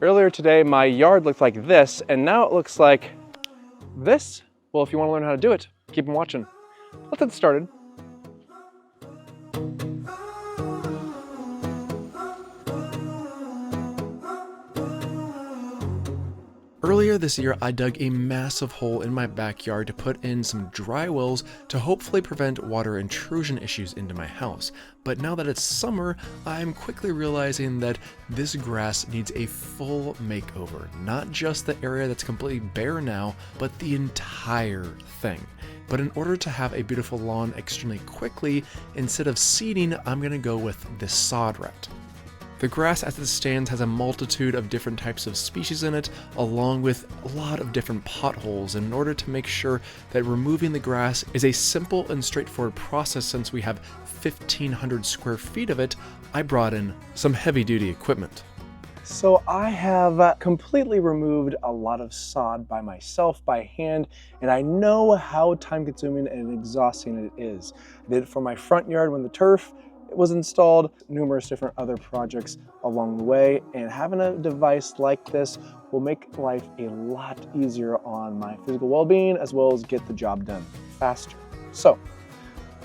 Earlier today, my yard looked like this, and now it looks like this. Well, if you want to learn how to do it, keep on watching. Let's get started. Earlier this year, I dug a massive hole in my backyard to put in some dry wells to hopefully prevent water intrusion issues into my house. But now that it's summer, I'm quickly realizing that this grass needs a full makeover. Not just the area that's completely bare now, but the entire thing. But in order to have a beautiful lawn extremely quickly, instead of seeding, I'm gonna go with this sod route. The grass as it stands has a multitude of different types of species in it, along with a lot of different potholes. And in order to make sure that removing the grass is a simple and straightforward process, since we have 1,500 square feet of it, I brought in some heavy-duty equipment. So I have completely removed a lot of sod by myself, by hand, and I know how time-consuming and exhausting it is. I did it for my front yard when the turf was installed, numerous different other projects along the way, and having a device like this will make life a lot easier on my physical well-being, as well as get the job done faster. So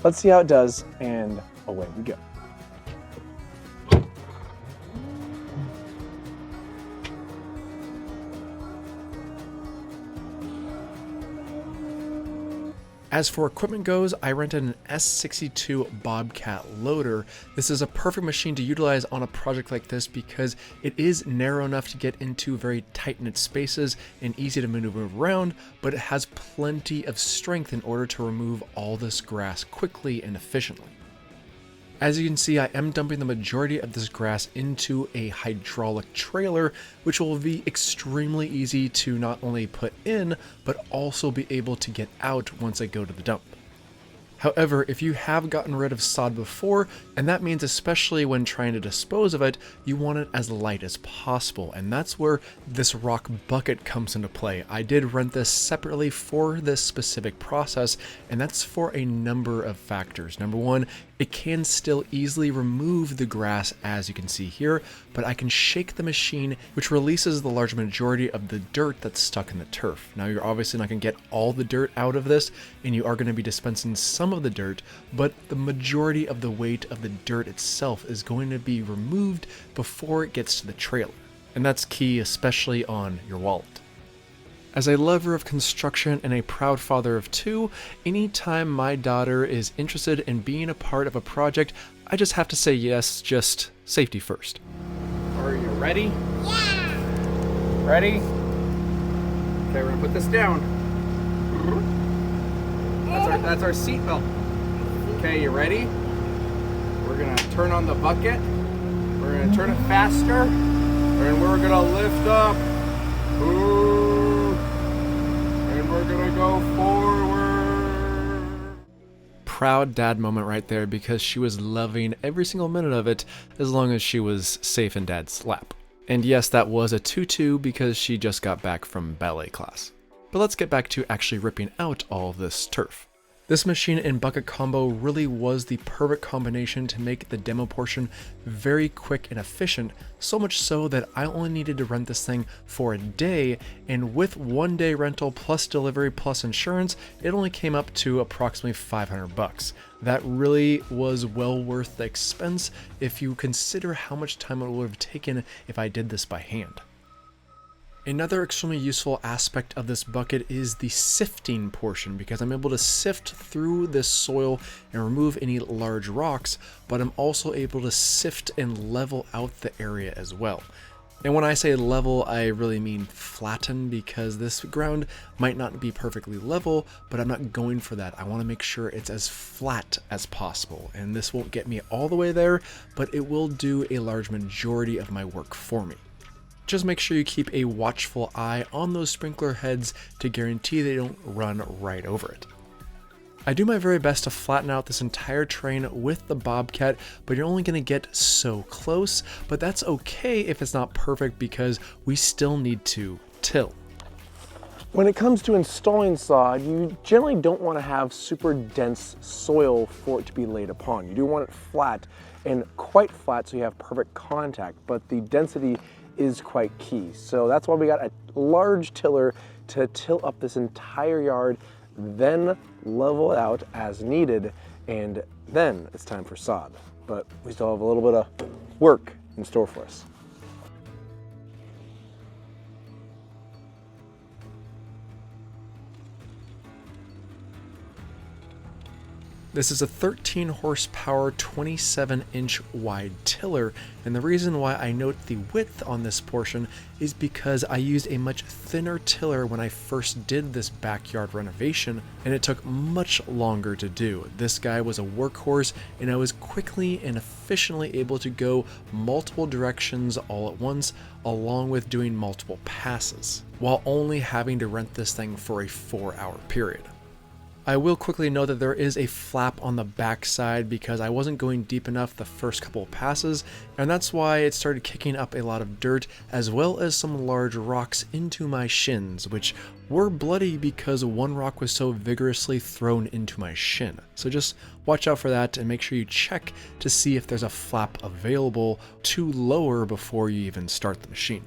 let's see how it does, and away we go. As for equipment goes, I rented an S62 Bobcat loader. This is a perfect machine to utilize on a project like this because it is narrow enough to get into very tight-knit spaces and easy to maneuver around, but it has plenty of strength in order to remove all this grass quickly and efficiently. As you can see, I am dumping the majority of this grass into a hydraulic trailer, which will be extremely easy to not only put in, but also be able to get out once I go to the dump. However, if you have gotten rid of sod before, and that means especially when trying to dispose of it, you want it as light as possible, and that's where this rock bucket comes into play. I did rent this separately for this specific process, and that's for a number of factors. Number one, it can still easily remove the grass, as you can see here, but I can shake the machine, which releases the large majority of the dirt that's stuck in the turf. Now, you're obviously not going to get all the dirt out of this, and you are going to be dispensing some of the dirt, but the majority of the weight of the dirt itself is going to be removed before it gets to the trailer. And that's key, especially on your wallet. As a lover of construction and a proud father of two, anytime my daughter is interested in being a part of a project, I just have to say yes, just safety first. Are you ready? Yeah! Ready? Okay, we're gonna put this down. That's our seat belt. Okay, you ready? We're gonna turn on the bucket. We're gonna turn it faster, and we're gonna lift up. Ooh. And we're gonna go forward. Proud dad moment right there, because she was loving every single minute of it as long as she was safe in dad's lap. And yes, that was a tutu because she just got back from ballet class. But let's get back to actually ripping out all this turf. This machine and bucket combo really was the perfect combination to make the demo portion very quick and efficient, so much so that I only needed to rent this thing for a day, and with 1 day rental plus delivery plus insurance, it only came up to approximately $500. That really was well worth the expense if you consider how much time it would have taken if I did this by hand. Another extremely useful aspect of this bucket is the sifting portion, because I'm able to sift through this soil and remove any large rocks, but I'm also able to sift and level out the area as well. And when I say level, I really mean flatten, because this ground might not be perfectly level, but I'm not going for that. I want to make sure it's as flat as possible, and this won't get me all the way there, but it will do a large majority of my work for me. Just make sure you keep a watchful eye on those sprinkler heads to guarantee they don't run right over it. I do my very best to flatten out this entire terrain with the Bobcat, but you're only going to get so close, but that's okay if it's not perfect, because we still need to till. When it comes to installing sod, you generally don't want to have super dense soil for it to be laid upon. You do want it flat and quite flat so you have perfect contact, but the density is quite key. So that's why we got a large tiller to till up this entire yard, then level it out as needed, and then it's time for sod. But we still have a little bit of work in store for us. This is a 13 horsepower, 27 inch wide tiller, and the reason why I note the width on this portion is because I used a much thinner tiller when I first did this backyard renovation, and it took much longer to do. This guy was a workhorse, and I was quickly and efficiently able to go multiple directions all at once, along with doing multiple passes, while only having to rent this thing for a 4-hour period. I will quickly note that there is a flap on the back side because I wasn't going deep enough the first couple of passes, and that's why it started kicking up a lot of dirt as well as some large rocks into my shins, which were bloody because one rock was so vigorously thrown into my shin. So just watch out for that and make sure you check to see if there's a flap available to lower before you even start the machine.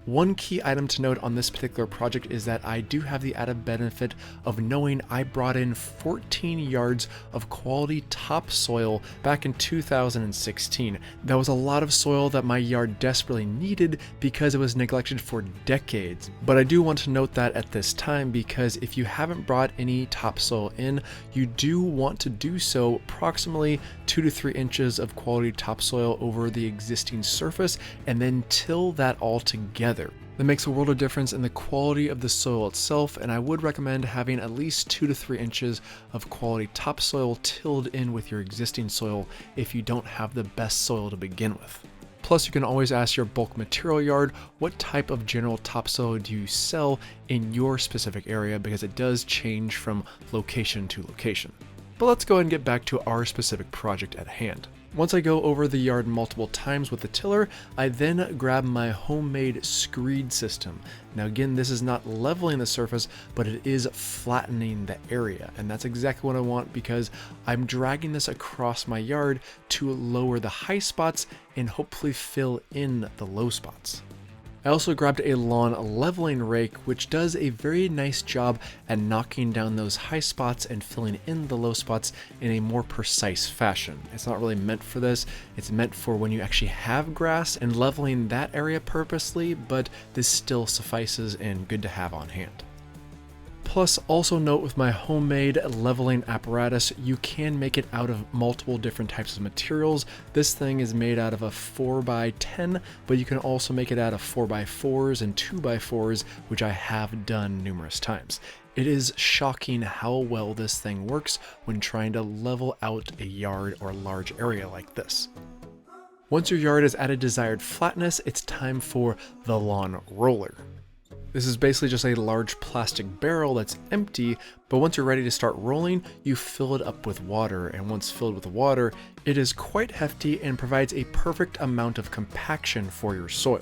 One key item to note on this particular project is that I do have the added benefit of knowing I brought in 14 yards of quality topsoil back in 2016. That was a lot of soil that my yard desperately needed because it was neglected for decades. But I do want to note that at this time, because if you haven't brought any topsoil in, you do want to do so approximately 2 to 3 inches of quality topsoil over the existing surface and then till that all together. That makes a world of difference in the quality of the soil itself, and I would recommend having at least 2 to 3 inches of quality topsoil tilled in with your existing soil if you don't have the best soil to begin with. Plus, you can always ask your bulk material yard what type of general topsoil do you sell in your specific area, because it does change from location to location. But let's go ahead and get back to our specific project at hand. Once I go over the yard multiple times with the tiller, I then grab my homemade screed system. Now again, this is not leveling the surface, but it is flattening the area, and that's exactly what I want because I'm dragging this across my yard to lower the high spots and hopefully fill in the low spots. I also grabbed a lawn leveling rake, which does a very nice job at knocking down those high spots and filling in the low spots in a more precise fashion. It's not really meant for this, it's meant for when you actually have grass and leveling that area purposely, but this still suffices and good to have on hand. Plus, also note with my homemade leveling apparatus, you can make it out of multiple different types of materials. This thing is made out of a 4x10, but you can also make it out of 4x4s and 2x4s, which I have done numerous times. It is shocking how well this thing works when trying to level out a yard or large area like this. Once your yard is at a desired flatness, it's time for the lawn roller. This is basically just a large plastic barrel that's empty, but once you're ready to start rolling, you fill it up with water, and once filled with water, it is quite hefty and provides a perfect amount of compaction for your soil.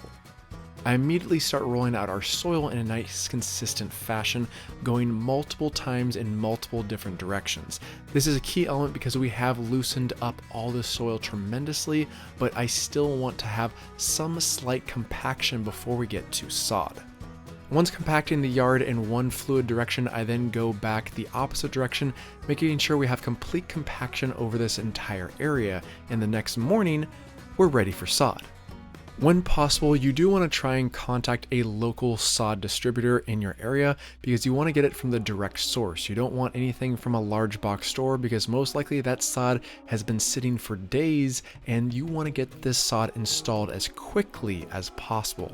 I immediately start rolling out our soil in a nice consistent fashion, going multiple times in multiple different directions. This is a key element because we have loosened up all the soil tremendously, but I still want to have some slight compaction before we get to sod. Once compacting the yard in one fluid direction, I then go back the opposite direction, making sure we have complete compaction over this entire area, and the next morning, we're ready for sod. When possible, you do want to try and contact a local sod distributor in your area because you want to get it from the direct source. You don't want anything from a large box store because most likely that sod has been sitting for days, and you want to get this sod installed as quickly as possible.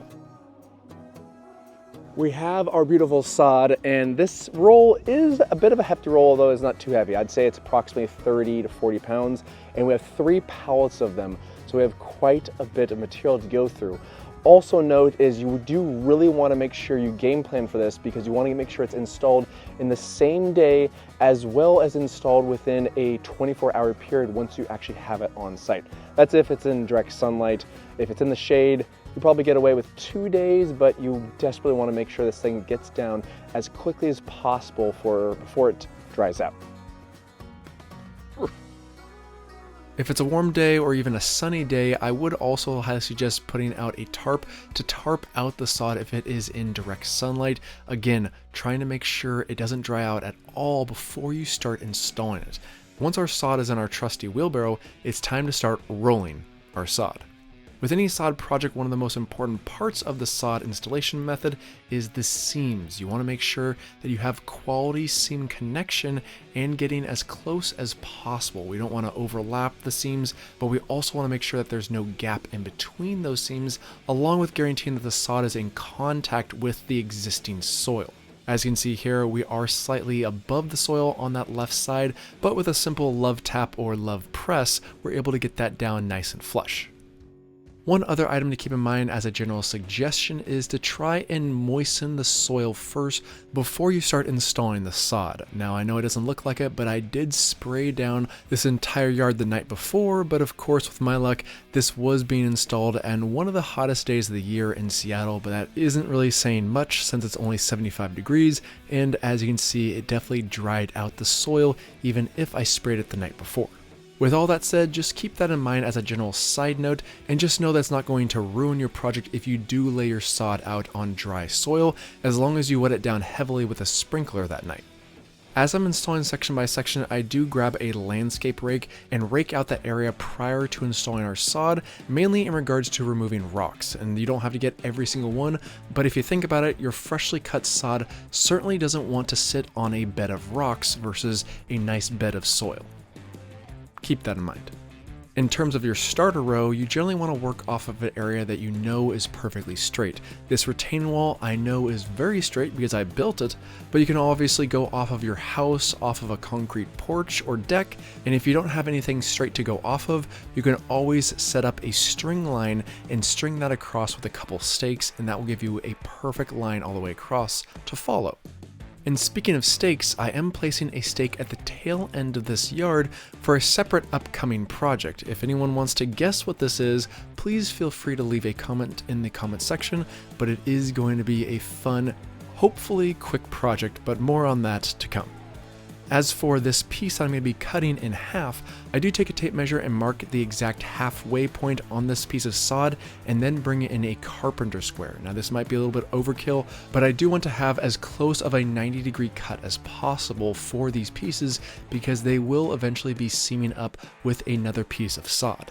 We have our beautiful sod, and this roll is a bit of a hefty roll, although it's not too heavy. I'd say it's approximately 30 to 40 pounds, and we have 3 pallets of them, so we have quite a bit of material to go through. Also note is you do really want to make sure you game plan for this because you want to make sure it's installed in the same day as well as installed within a 24-hour period once you actually have it on site. That's if it's in direct sunlight. If it's in the shade, you probably get away with 2 days, but you desperately want to make sure this thing gets down as quickly as possible before it dries out. If it's a warm day or even a sunny day, I would also highly suggest putting out a tarp to tarp out the sod if it is in direct sunlight. Again, trying to make sure it doesn't dry out at all before you start installing it. Once our sod is in our trusty wheelbarrow, it's time to start rolling our sod. With any sod project, one of the most important parts of the sod installation method is the seams. You want to make sure that you have quality seam connection and getting as close as possible. We don't want to overlap the seams, but we also want to make sure that there's no gap in between those seams, along with guaranteeing that the sod is in contact with the existing soil. As you can see here, we are slightly above the soil on that left side, but with a simple love tap or love press, we're able to get that down nice and flush. One other item to keep in mind as a general suggestion is to try and moisten the soil first before you start installing the sod. Now I know it doesn't look like it, but I did spray down this entire yard the night before, but of course with my luck, this was being installed and one of the hottest days of the year in Seattle, but that isn't really saying much since it's only 75 degrees, and as you can see, it definitely dried out the soil even if I sprayed it the night before. With all that said, just keep that in mind as a general side note, and just know that's not going to ruin your project if you do lay your sod out on dry soil, as long as you wet it down heavily with a sprinkler that night. As I'm installing section by section, I do grab a landscape rake and rake out that area prior to installing our sod, mainly in regards to removing rocks. And you don't have to get every single one, but if you think about it, your freshly cut sod certainly doesn't want to sit on a bed of rocks versus a nice bed of soil. Keep that in mind. In terms of your starter row, you generally want to work off of an area that you know is perfectly straight. This retaining wall I know is very straight because I built it, but you can obviously go off of your house, off of a concrete porch or deck, and if you don't have anything straight to go off of, you can always set up a string line and string that across with a couple stakes, and that will give you a perfect line all the way across to follow. And speaking of stakes, I am placing a stake at the tail end of this yard for a separate upcoming project. If anyone wants to guess what this is, please feel free to leave a comment in the comment section, but it is going to be a fun, hopefully quick project, but more on that to come. As for this piece that I'm going to be cutting in half, I do take a tape measure and mark the exact halfway point on this piece of sod and then bring it in a carpenter square. Now this might be a little bit overkill, but I do want to have as close of a 90-degree cut as possible for these pieces because they will eventually be seaming up with another piece of sod.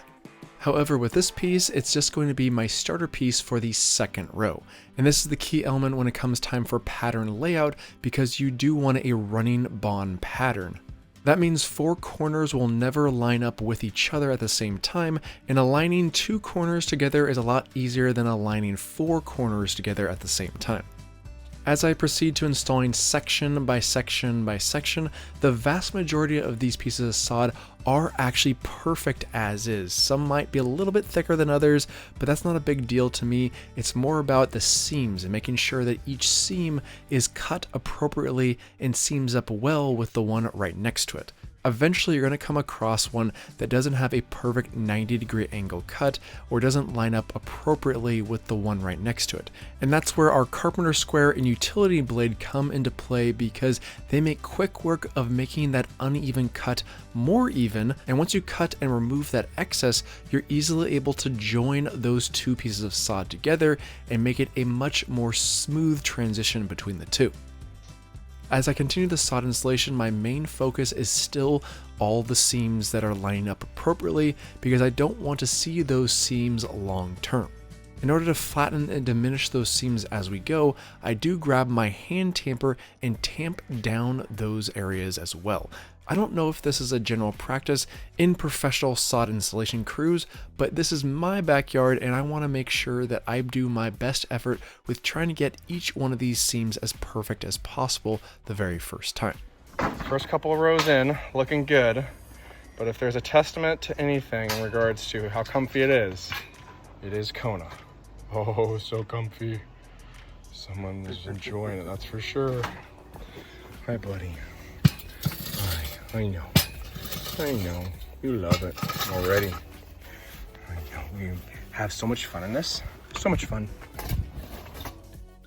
However, with this piece, it's just going to be my starter piece for the second row. And this is the key element when it comes time for pattern layout because you do want a running bond pattern. That means 4 corners will never line up with each other at the same time, and aligning 2 corners together is a lot easier than aligning 4 corners together at the same time. As I proceed to installing section by section by section, the vast majority of these pieces of sod are actually perfect as is. Some might be a little bit thicker than others, but that's not a big deal to me. It's more about the seams and making sure that each seam is cut appropriately and seams up well with the one right next to it. Eventually you're going to come across one that doesn't have a perfect 90-degree angle cut or doesn't line up appropriately with the one right next to it. And that's where our carpenter square and utility blade come into play because they make quick work of making that uneven cut more even, and once you cut and remove that excess, you're easily able to join those 2 pieces of sod together and make it a much more smooth transition between the 2. As I continue the sod installation, my main focus is still all the seams that are lining up appropriately because I don't want to see those seams long term. In order to flatten and diminish those seams as we go, I do grab my hand tamper and tamp down those areas as well. I don't know if this is a general practice in professional sod installation crews, but this is my backyard and I want to make sure that I do my best effort with trying to get each one of these seams as perfect as possible the very first time. First couple of rows in, looking good, but if there's a testament to anything in regards to how comfy it is Kona. Oh, so comfy. Someone is enjoying it, that's for sure. Hi, buddy. I know, you love it already. I know, we have so much fun in this, so much fun.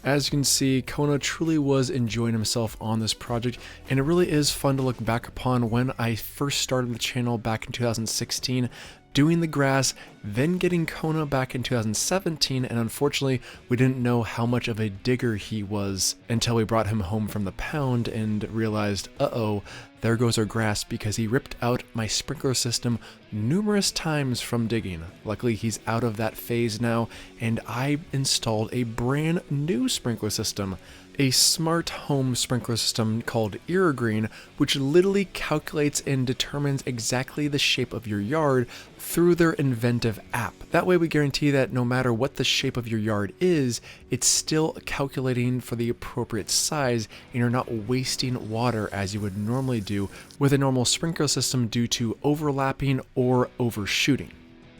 As you can see, Kona truly was enjoying himself on this project, and it really is fun to look back upon when I first started the channel back in 2016, doing the grass, then getting Kona back in 2017, and unfortunately we didn't know how much of a digger he was until we brought him home from the pound and realized, uh-oh, there goes our grass, because he ripped out my sprinkler system numerous times from digging. Luckily he's out of that phase now, and I installed a brand new sprinkler system. A smart home sprinkler system called Irrigreen, which literally calculates and determines exactly the shape of your yard through their inventive app. That way we guarantee that no matter what the shape of your yard is, it's still calculating for the appropriate size, and you're not wasting water as you would normally do with a normal sprinkler system due to overlapping or overshooting.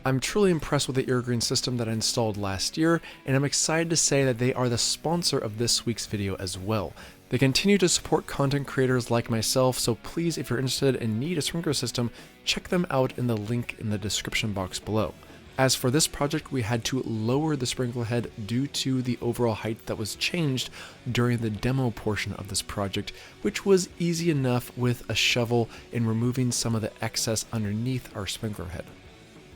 I'm truly impressed with the Irrigreen system that I installed last year, and I'm excited to say that they are the sponsor of this week's video as well. They continue to support content creators like myself, so please, if you're interested and need a sprinkler system, check them out in the link in the description box below. As for this project, we had to lower the sprinkler head due to the overall height that was changed during the demo portion of this project, which was easy enough with a shovel and removing some of the excess underneath our sprinkler head.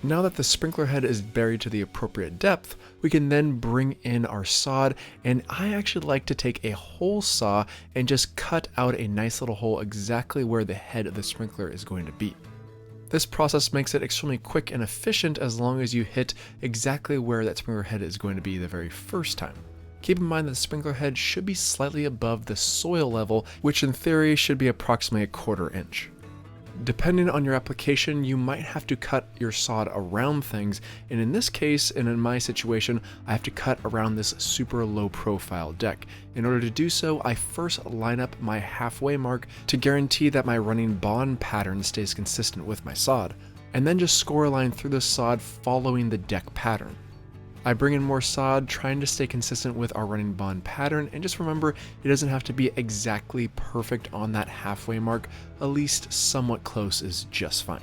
Now that the sprinkler head is buried to the appropriate depth, we can then bring in our sod, and I actually like to take a hole saw and just cut out a nice little hole exactly where the head of the sprinkler is going to be. This process makes it extremely quick and efficient as long as you hit exactly where that sprinkler head is going to be the very first time. Keep in mind that the sprinkler head should be slightly above the soil level, which in theory should be approximately a 1/4 inch. Depending on your application, you might have to cut your sod around things, and in this case, and in my situation, I have to cut around this super low profile deck. In order to do so, I first line up my halfway mark to guarantee that my running bond pattern stays consistent with my sod, and then just score a line through the sod following the deck pattern. I bring in more sod, trying to stay consistent with our running bond pattern, and just remember, it doesn't have to be exactly perfect on that halfway mark, at least somewhat close is just fine.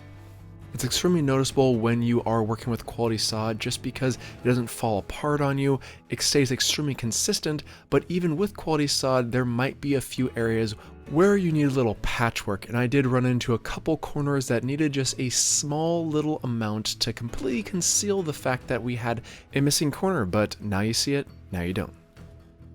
It's extremely noticeable when you are working with quality sod just because it doesn't fall apart on you, it stays extremely consistent, but even with quality sod, there might be a few areas where you need a little patchwork, and I did run into a couple corners that needed just a small little amount to completely conceal the fact that we had a missing corner, but now you see it, now you don't.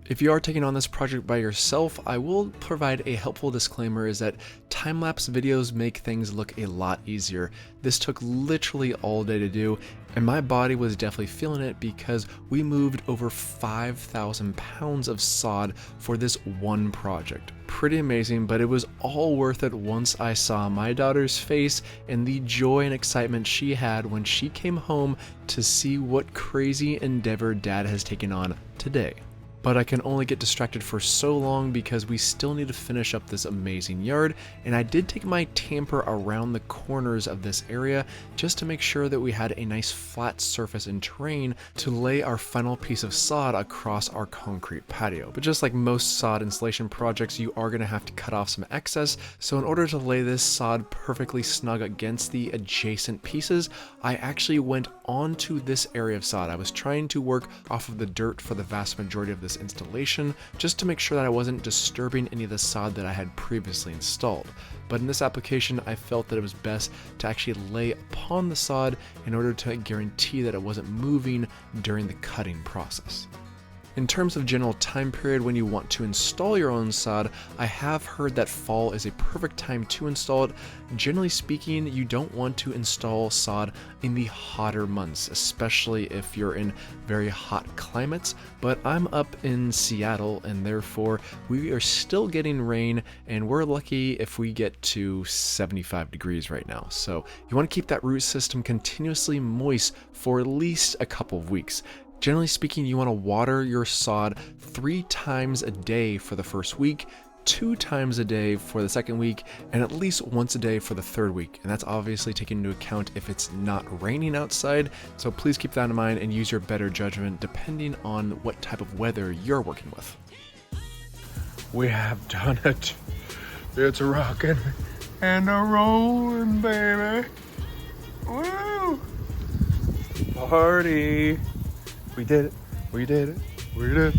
If you are taking on this project by yourself, I will provide a helpful disclaimer is that time-lapse videos make things look a lot easier. This took literally all day to do, and my body was definitely feeling it because we moved over 5,000 pounds of sod for this one project. Pretty amazing, but it was all worth it once I saw my daughter's face and the joy and excitement she had when she came home to see what crazy endeavor Dad has taken on today. But I can only get distracted for so long because we still need to finish up this amazing yard, and I did take my tamper around the corners of this area just to make sure that we had a nice flat surface and terrain to lay our final piece of sod across our concrete patio. But just like most sod installation projects, you are going to have to cut off some excess, so in order to lay this sod perfectly snug against the adjacent pieces, I actually went onto this area of sod. I was trying to work off of the dirt for the vast majority of this installation just to make sure that I wasn't disturbing any of the sod that I had previously installed. But in this application, I felt that it was best to actually lay upon the sod in order to guarantee that it wasn't moving during the cutting process. In terms of general time period when you want to install your own sod, I have heard that fall is a perfect time to install it. Generally speaking, you don't want to install sod in the hotter months, especially if you're in very hot climates, but I'm up in Seattle and therefore we are still getting rain, and we're lucky if we get to 75 degrees right now. So you want to keep that root system continuously moist for at least a couple of weeks. Generally speaking, you want to water your sod 3 times a day for the first week, 2 times a day for the second week, and at least once a day for the third week. And that's obviously taken into account if it's not raining outside. So please keep that in mind and use your better judgment depending on what type of weather you're working with. We have done it. It's rocking and a rolling, baby. Woo! Party. We did it. We did it. We did it.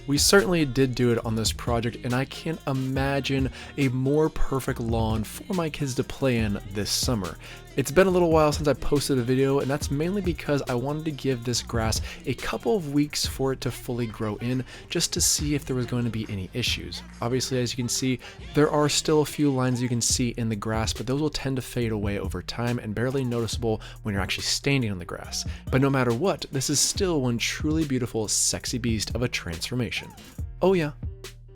We certainly did do it on this project, and I can't imagine a more perfect lawn for my kids to play in this summer. It's been a little while since I posted a video, and that's mainly because I wanted to give this grass a couple of weeks for it to fully grow in, just to see if there was going to be any issues. Obviously, as you can see, there are still a few lines you can see in the grass, but those will tend to fade away over time and barely noticeable when you're actually standing on the grass. But no matter what, this is still one truly beautiful, sexy beast of a transformation. Oh yeah,